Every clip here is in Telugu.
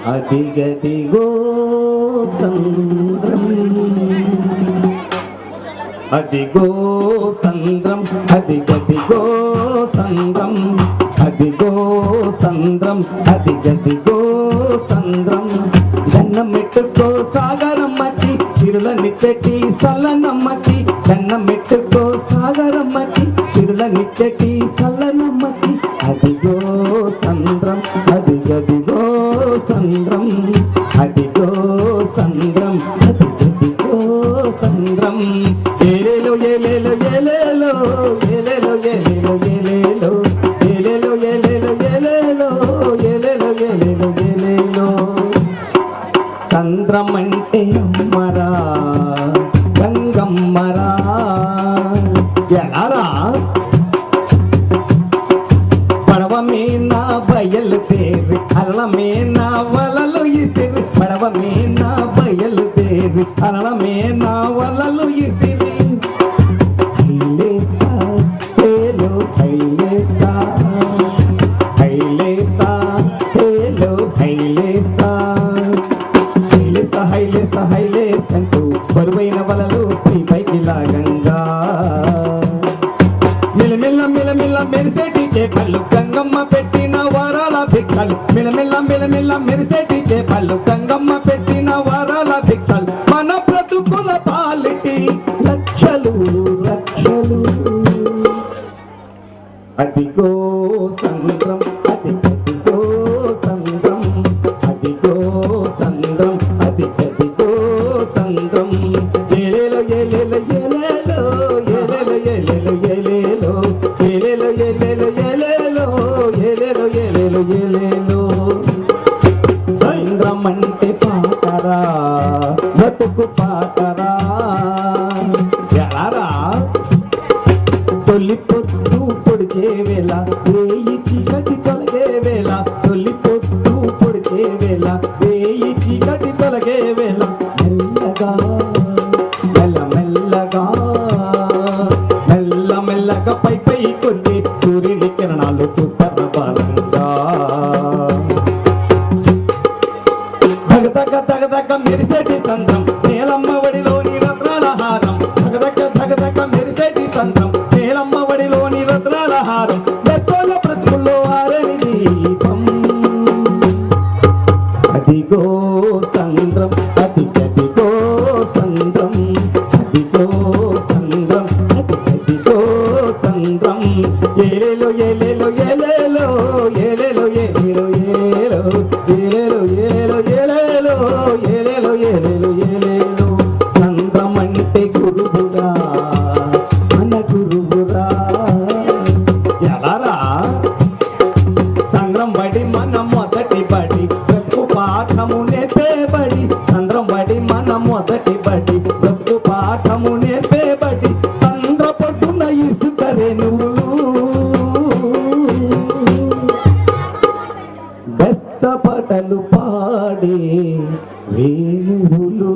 అదిగదిగో సంద్రం అదిగో సంద్రం అదిగదిగో సంద్రం అదిగో సంద్రం అదిగదిగో సంద్రం దండమెట్టుకో సాగరమ్మకి చిరులనిచ్చటి సల్లనమ్మకి దండమెట్టుకో సాగరమ్మకి చిరులనిచ్చటి సల్లనమ్మకి అదిగో సంద్రం అదిగదిగో సంద్రం అదిగో సంద్రం అదిగదిగో సంద్రం ఏలేలో ఏలేలో ఏలేలో ఏలేలో ఏలేలో ఏలేలో ఏలేలో ఏలేలో ఏలేలో ఏలేలో ఏలేలో ఏలేలో సంద్రం అంటే అమ్మరా గంగమ్మరా ఎలారా పడవ మీద బయలుదేరి అల్ల మీద వలలు ఇసిరి పడవ మీద బయలుదేరి అల్ల మీద వలలు ఇసిరి హైలేసా హేలో హైలేసా హైలేసా హేలో హైలేసా హైలేసా హైలేసా హైలేసంటూ బరువైన వలలు పైకి లాగంగా మిలమిల్ల మిలమిల్ల మెరిసేటి చేపలు గంగమ్మ పెట్టిన వారాల భిక్కలు మిలమిల్ల మిలమిల్ల మెరిసేటి చేపలు గంగమ్మ పెట్టిన వారాల భిక్కలు మన బ్రతుకుల పాలిటి లక్షలు లక్షలు అదిగో సంద్రం అదిగదిగో సంద్రం అదిగో సంద్రం అదిగదిగో సంద్రం ఏలేలో ఏలేలో ఏలేలో ఏలేలో ఏలేలో ఏలేలో ఏలేలో ఏలేలో ఏలేలో ఏలేలో ఏలేలో ఏలేలో సంద్రం అంటే పాటరా బతుకు పాటరా ఎలారా తొలి పొద్దు పొడిచే వేళ వేయి చీకటి తొలగే వేళ తొలి పొద్దు పొడిచే వేళ వేయి చీకటి తొలగే వేళ మెల్లగా మెల్ల మెల్లగా మెల్ల మెల్లగా పై పై కొద్ది సూర్యుని కిరణాలు పుట్టన బలంగా దగదగ దగదగ మెరిసేటి సంద్రం నేలమ్మ వడిలోని రత్నాల హారం దగదగ దగదగ మెరిసేటి సంద్రం నేలమ్మ వడిలోని రత్నాల హారం ఎత్తోల బ్రతుకుల్లో ఆరని దీపం అదిగో సంద్రం అదిగదిగో సంద్రం అదిగో సంద్రం అదిగదిగో సంద్రం ఏలేలో ఏలేలో ఏలేలో ఏలేలో ఏలేలో ఏలేలో ఏలేలో ఏలేలో ఏలేలో ఏలేలో ఏలేలో ఏలేలో సంద్రం అంటే గురువురా మన గురువురా ఎలారా సంద్రం బడి మన మొదటి బడి బ్రతుకు పాఠము నేర్పేబడి సంద్రం బడి మన మొదటి బడి బ్రతుకు పాఠము నేర్పేబడి సంద్ర పట్టున ఇసుక రేణువులు బెస్తపటలు పాడే వేణువులు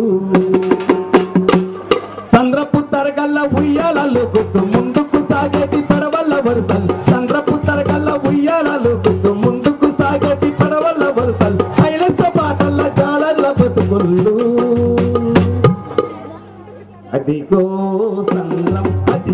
సంద్రపు తరగల్ల ఉయ్యాలలు గుర్తు ముందుకు సాగేటి పడవల్ల వరుసలు సంద్రపు తరగల్ల ఉయ్యాలలు గుర్తు ముందుకు సాగేటి పడవల్ల వరుసలు హైలెస్త పాటల్ల జాలర్ల బతుకుళ్ళు అదిగో సంద్రం అది